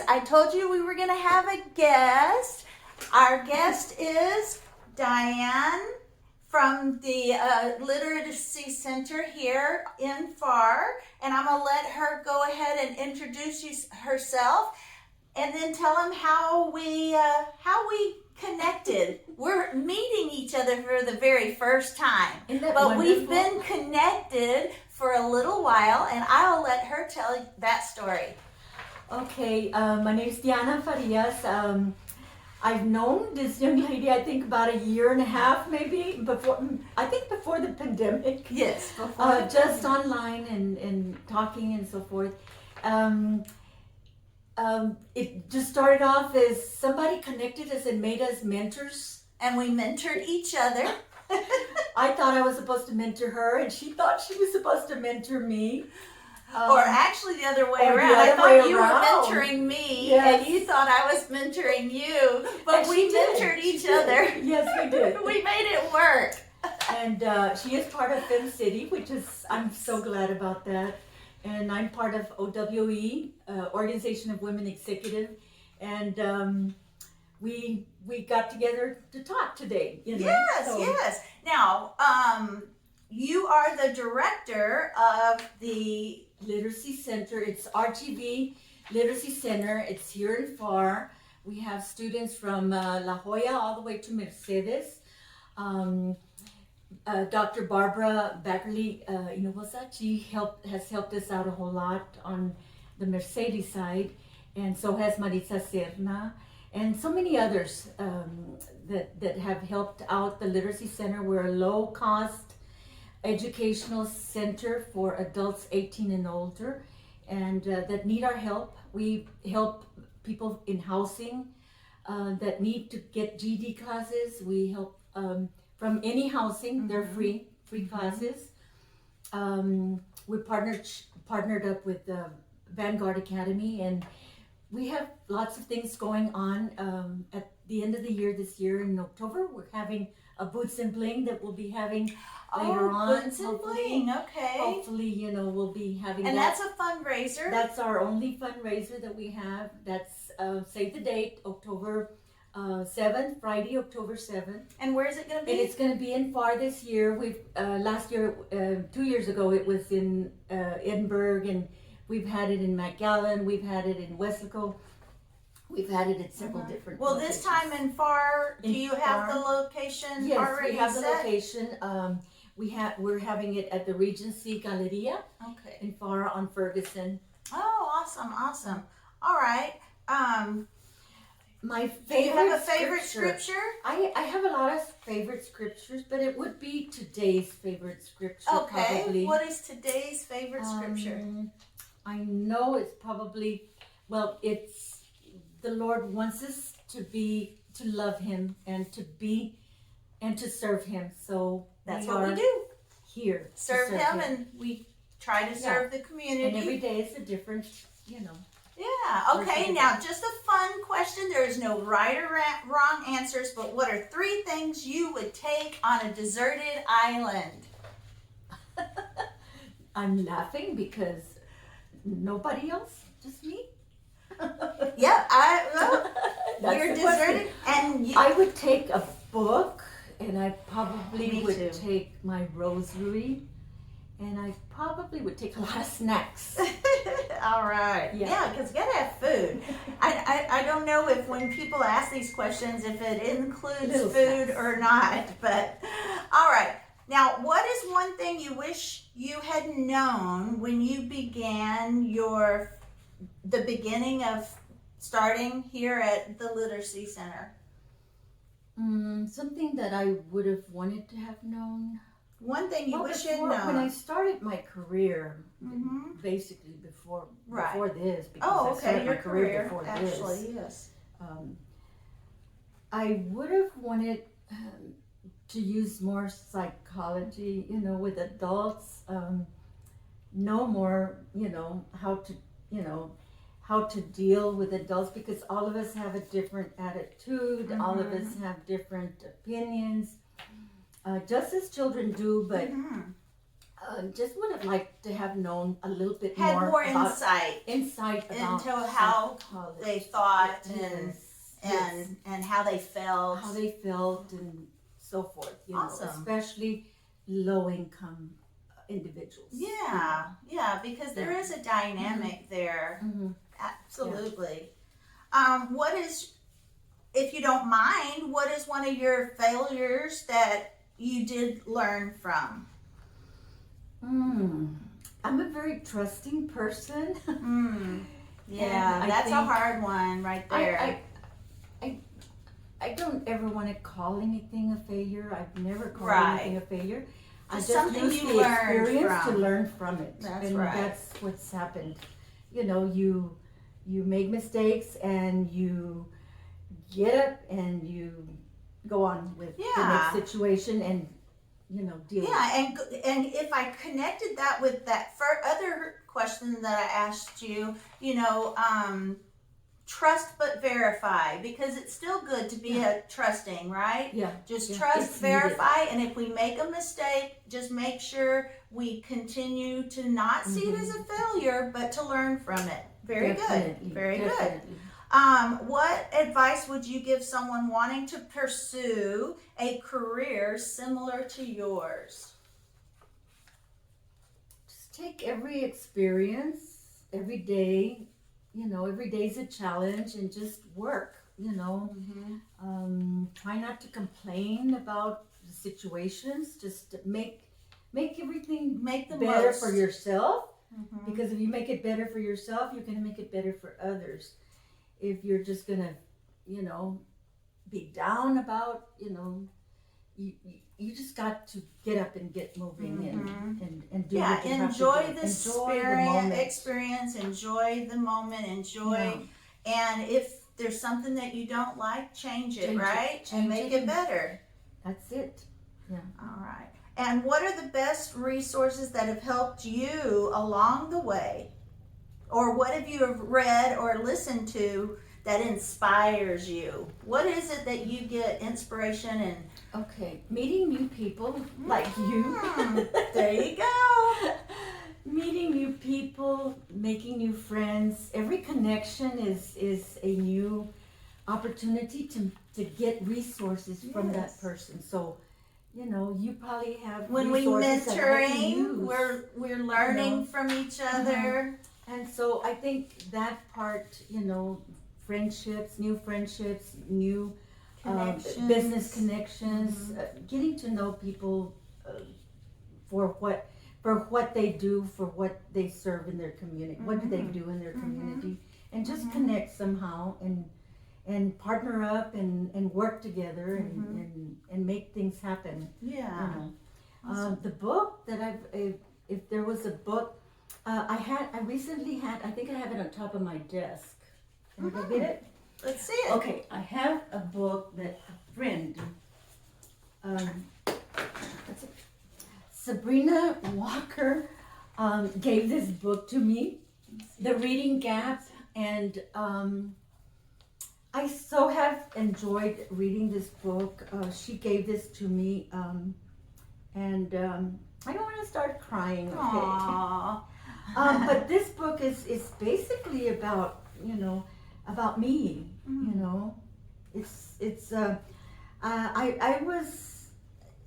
I told you we were going to have a guest. Our guest is Diane from the Literacy Center here in Pharr, and I'm going to let her go ahead and introduce herself, and then tell them how we connected. We're meeting each other for the very first time, but we've been connected for a little while, and I'll let her tell that story. Okay, my name is Garza-Farias. I've known this young lady, I think about a year and a half, maybe before the pandemic. Yes, just online and talking and so forth. It just started off as somebody connected us and made us mentors. And we mentored each other. I thought I was supposed to mentor her, and she thought she was supposed to mentor me. Or actually the other way around. I thought you were mentoring me, yes, and you thought I was mentoring you. But we mentored each other. Yes, we did. We made it work. And she is part of Film City, which is, I'm so glad about that. And I'm part of OWE, Organization of Women Executive. And we got together to talk today. You know? Yes. Now, you are the director of the Literacy Center. It's RGV Literacy Center. It's here in Pharr. We have students from La Jolla all the way to Mercedes. Dr. Barbara Beckerly, she has helped us out a whole lot on the Mercedes side, and so has Maritza Serna, and so many others that have helped out the Literacy Center. We're a low-cost educational center for adults 18 and older, and that need our help. We help people in housing that need to get GED classes. We help from any housing. They're free classes. We partnered up with Vanguard Academy, and we have lots of things going on. At the end of the year, this year in October, we're having a Boots and Bling that we'll be having later on. Boots and Bling, okay. Hopefully, we'll be having and that. And that's a fundraiser. That's our only fundraiser that we have. That's, save the date, October 7th, Friday, October 7th. And where is it going to be? And it's going to be in Pharr this year. We've, last year, 2 years ago, it was in Edinburgh, and we've had it in McAllen, we've had it in Westlaco. We've had it at several different locations. This time in Pharr, do you have the location already set? Yes, we have the location. We're having it at the Regency Galleria in Pharr on Ferguson. Oh, awesome. All right. My favorite. Do you have a favorite scripture? I have a lot of favorite scriptures, but it would be today's favorite scripture. Okay. Probably. What is today's favorite scripture? I know it's probably, it's the Lord wants us to love Him and to serve Him. So that's what we do here. Serve Him, and we try to serve the community. And every day is a different, Yeah. Okay. Now, just a fun question. There is no right or wrong answers, but what are 3 things you would take on a deserted island? I'm laughing because nobody else, just me. Yeah, you're deserted, and I would take a book, and I probably would take my rosary, and I probably would take a lot of snacks. All right. Yeah, because you gotta have food. I don't know if when people ask these questions if it includes food or not, but all right. Now, what is one thing you wish you had known when you began the beginning of starting here at the Literacy Center? Something that I would have wanted to have known. One thing you wish you'd known. When I started my career, basically before this, because I started my career before this. Yes. I would have wanted to use more psychology, with adults, know more, how to deal with adults, because all of us have a different attitude, all of us have different opinions, just as children do, but Just would have liked to have known a little bit Had more about insight about into how psychology. they thought Yes. and how they felt. How they felt and so forth. You Awesome. know, especially low income individuals. Yeah, because there is a dynamic there. Absolutely. What is, if you don't mind, what is one of your failures that you did learn from? I'm a very trusting person. Yeah, that's a hard one right there. I don't ever want to call anything a failure. I've never called anything a failure. I just something use you the learned experience from. to learn from it. That's and right. that's what's happened. You know, you make mistakes and you get up and you go on with the next situation and, you know, deal with it. And if I connected that with that other question that I asked you, you know, trust but verify, because it's still good to be a trusting, right? Yeah. Just trust, verify, and if we make a mistake, just make sure we continue to not see it as a failure, but to learn from it. Very good. Very good. What advice would you give someone wanting to pursue a career similar to yours? Just take every experience, every day. You know, every day's a challenge, and just work. You know, try not to complain about the situations. Just make everything better for yourself. Because if you make it better for yourself, you're gonna make it better for others. If you're just gonna, you know, be down about, you know, you just got to get up and get moving and do what you enjoy have to do. the experience, enjoy the moment, and if there's something that you don't like, change it, and make it better. That's it. Yeah. All right. And what are the best resources that have helped you along the way? Or what have you read or listened to that inspires you? What is it that you get inspiration in? Okay, meeting new people like you. There you go. Meeting new people, making new friends. Every connection is a new opportunity to get resources from that person. So, you know, you probably have when we mentoring, we're learning from each other. And so I think that part, you know, friendships, new business connections, getting to know people for what they do, for what they serve in their community, what do they do in their community, and just connect somehow and partner up and work together and make things happen. Yeah. You know. Awesome. The book that if there was a book, I recently had, I think I have it on top of my desk. Can I go get it? Let's see it. Okay, I have a book that a friend, that's it. Sabrina Walker gave this book to me, The Reading Gap, and I so have enjoyed reading this book. She gave this to me, and I don't want to start crying. Okay. Aww. But this book is basically about, you know, about me. You know,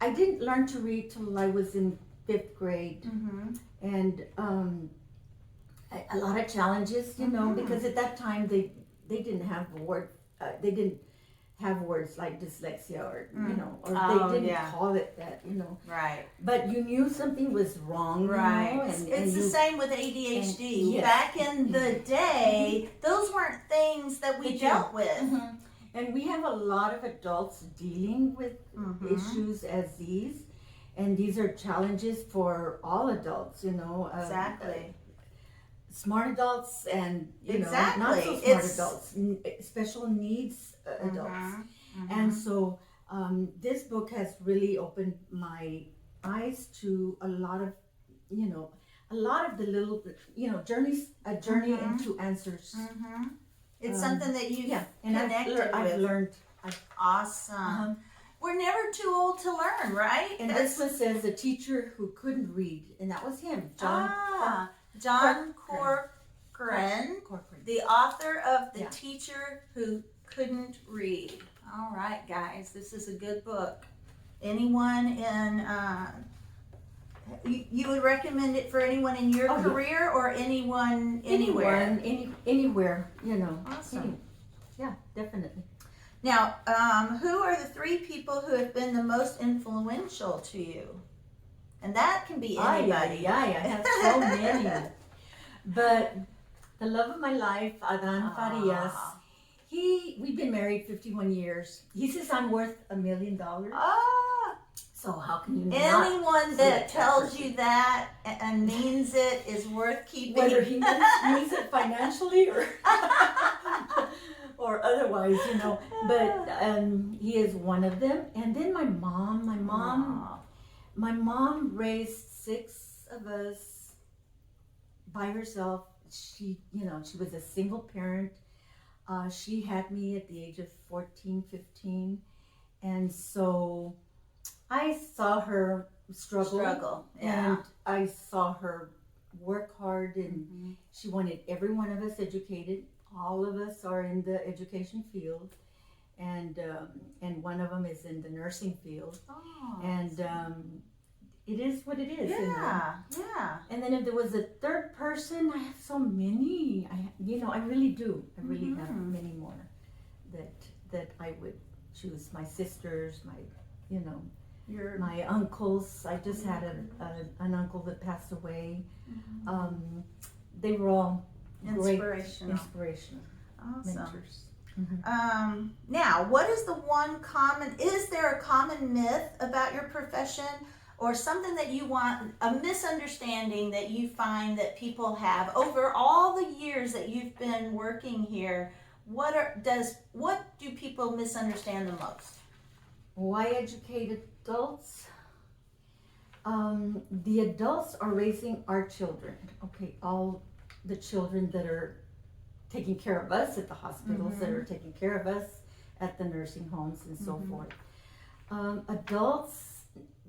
I didn't learn to read till I was in 5th grade, and a lot of challenges, you know, because at that time they didn't have words like dyslexia or you know, or they didn't call it that, you know. Right. But you knew something was wrong, right? You know, it's the same with ADHD. Back in the day, those weren't things that we dealt with. And we have a lot of adults dealing with issues as these, and these are challenges for all adults, you know. Exactly. Smart adults and, you know, not so smart adults, special needs adults. And so this book has really opened my eyes to a lot of, you know, the little, you know, a journey into answers. It's something that you and connected with. I've learned. Awesome. we're never too old to learn, right? And this one says the teacher who couldn't read, and that was him, John Corcoran, the author of The Teacher Who Couldn't Read. All right, guys, this is a good book. Anyone in, you would recommend it for anyone in your career or anyone anywhere? Anywhere, you know. Awesome. Yeah, definitely. Now, who are the 3 people who have been the most influential to you? And that can be anybody. I have so many. But the love of my life, Garza-Farias, we've been married 51 years. He says I'm worth $1 million. So how can you not? Anyone that tells you that and means it is worth keeping. Whether he means it financially or otherwise, you know. But he is one of them. And then my mom raised 6 of us by herself. She was a single parent. She had me at the age of 14, 15. And so I saw her struggle. And I saw her work hard, and she wanted every one of us educated. All of us are in the education field, and one of them is in the nursing field. And it is what it is. Yeah. And then if there was a 3rd person, I have so many. I really do. I really have many more that I would choose. My sisters, my uncles. I just had an uncle that passed away. They were all inspirational. Awesome. Mentors. Now, what is is there a common myth about your profession, or something that you want, a misunderstanding that you find that people have over all the years that you've been working here? What do people misunderstand the most? Why educate adults? The adults are raising our children. Okay, all the children that are taking care of us at the hospitals, that are taking care of us at the nursing homes and so forth. Adults,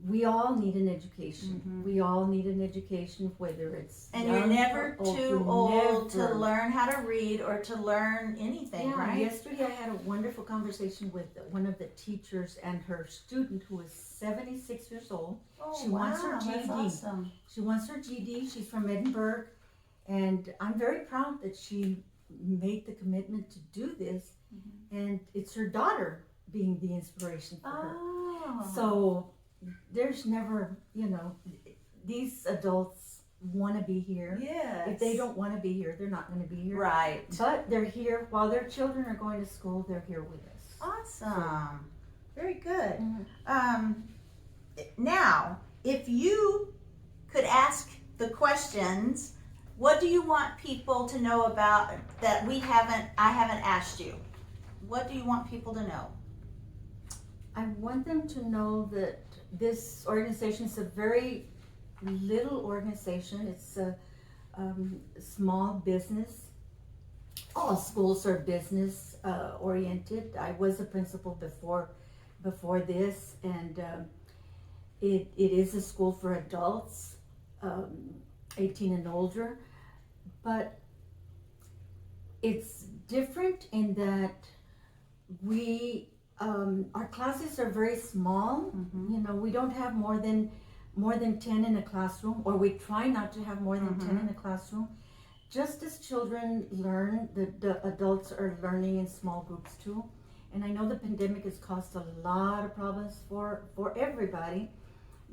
we all need an education. We all need an education, whether it's and you're never too old to learn how to read or to learn anything, right? Yesterday I had a wonderful conversation with one of the teachers and her student who is 76 years old. She wants her GED. That's awesome. She wants her GED. She's from Edinburgh, and I'm very proud that she made the commitment to do this, and it's her daughter being the inspiration for her. So there's never, these adults want to be here. Yes. If they don't want to be here, they're not going to be here. Right. But they're here while their children are going to school. They're here with us. Awesome. Very good. Now, if you could ask the questions, what do you want people to know about that I haven't asked you? What do you want people to know? I want them to know that this organization is a very little organization. It's a small business. All schools are business oriented. I was a principal before this, and it is a school for adults, 18 and older, but it's different in that our classes are very small. We don't have more than 10 in a classroom, or we try not to have more than 10 in a classroom. Just as children learn, the adults are learning in small groups too. And I know the pandemic has caused a lot of problems for everybody,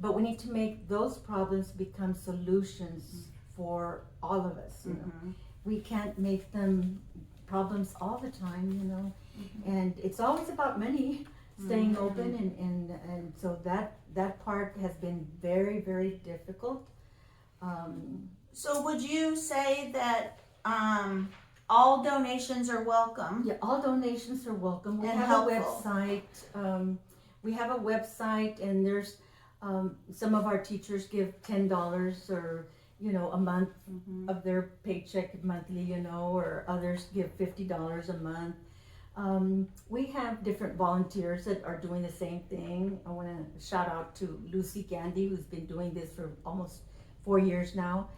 but we need to make those problems become solutions for all of us. We can't make them problems all the time, and it's always about money, staying open, and so that part has been very, very difficult. So would you say that all donations are welcome? Yeah, all donations are welcome. We And have helpful. a website. And there's some of our teachers give $10 or a month of their paycheck monthly, or others give $50 a month. We have different volunteers that are doing the same thing. I want to shout out to Lucy Gandy, who's been doing this for almost 4 years now.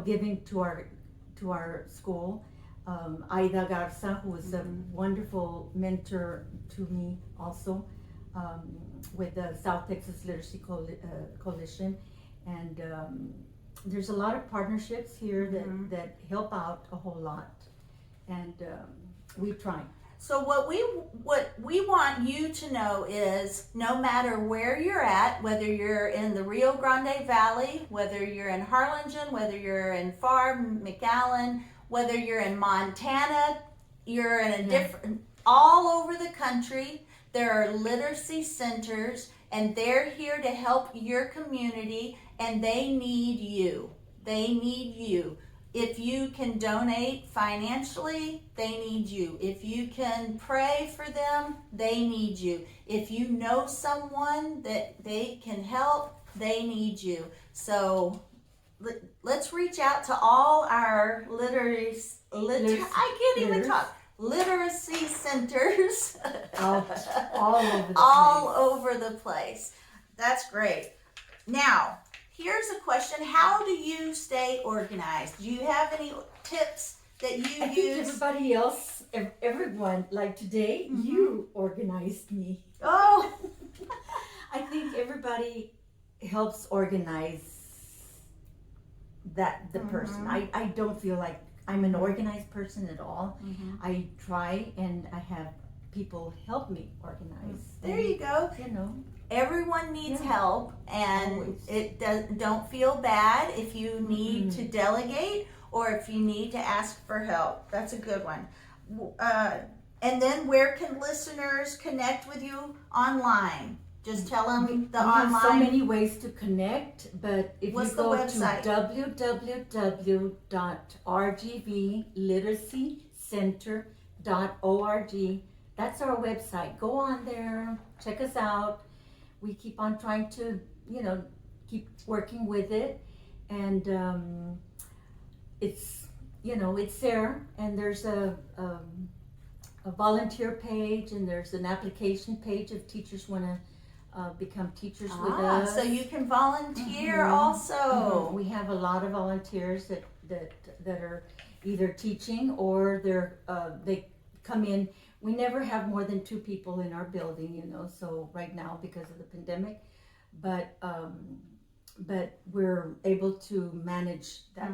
Giving to our school. Aida Garza, who is a wonderful mentor to me also, with the South Texas Literacy Coalition. And there's a lot of partnerships here that help out a whole lot. And we try. So what we want you to know is, no matter where you're at, whether you're in the Rio Grande Valley, whether you're in Harlingen, whether you're in Pharr, McAllen, whether you're in Montana, you're in a different, all over the country, there are literacy centers, and they're here to help your community, and they need you. They need you. If you can donate financially, they need you. If you can pray for them, they need you. If you know someone that they can help, they need you. So let's reach out to all our literacy centers all over the place. That's great. Now, here's a question. How do you stay organized? Do you have any tips that you I use? think everybody else, everyone, like today, you organized me. Oh, I think everybody helps organize the person. I don't feel like I'm an organized person at all. I try, and I have people help me organize. There you go. Everyone needs help, and don't feel bad if you need to delegate or if you need to ask for help. That's a good one. And then where can listeners connect with you online? Just tell them the online. We have so many ways to connect, but if What's you go the website? to www.rgvliteracycenter.org, that's our website. Go on there, check us out. We keep on trying to, keep working with it, and it's there. And there's a volunteer page, and there's an application page if teachers want to become teachers with us. So you can volunteer also. We have a lot of volunteers that are either teaching or they come in. We never have more than 2 people in our building, so right now because of the pandemic, but we're able to manage that.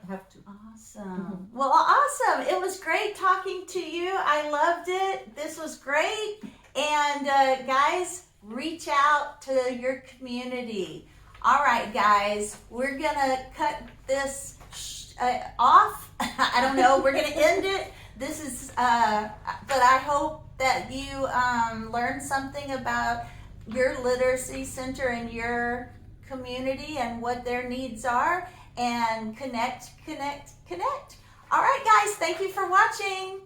Have to. Awesome. Well, awesome. It was great talking to you. I loved it. This was great. And guys, reach out to your community. All right, guys, we're gonna cut this off. I don't know. We're gonna end it. This is, but I hope that you learned something about your literacy center and your community and what their needs are, and connect. All right, guys, thank you for watching.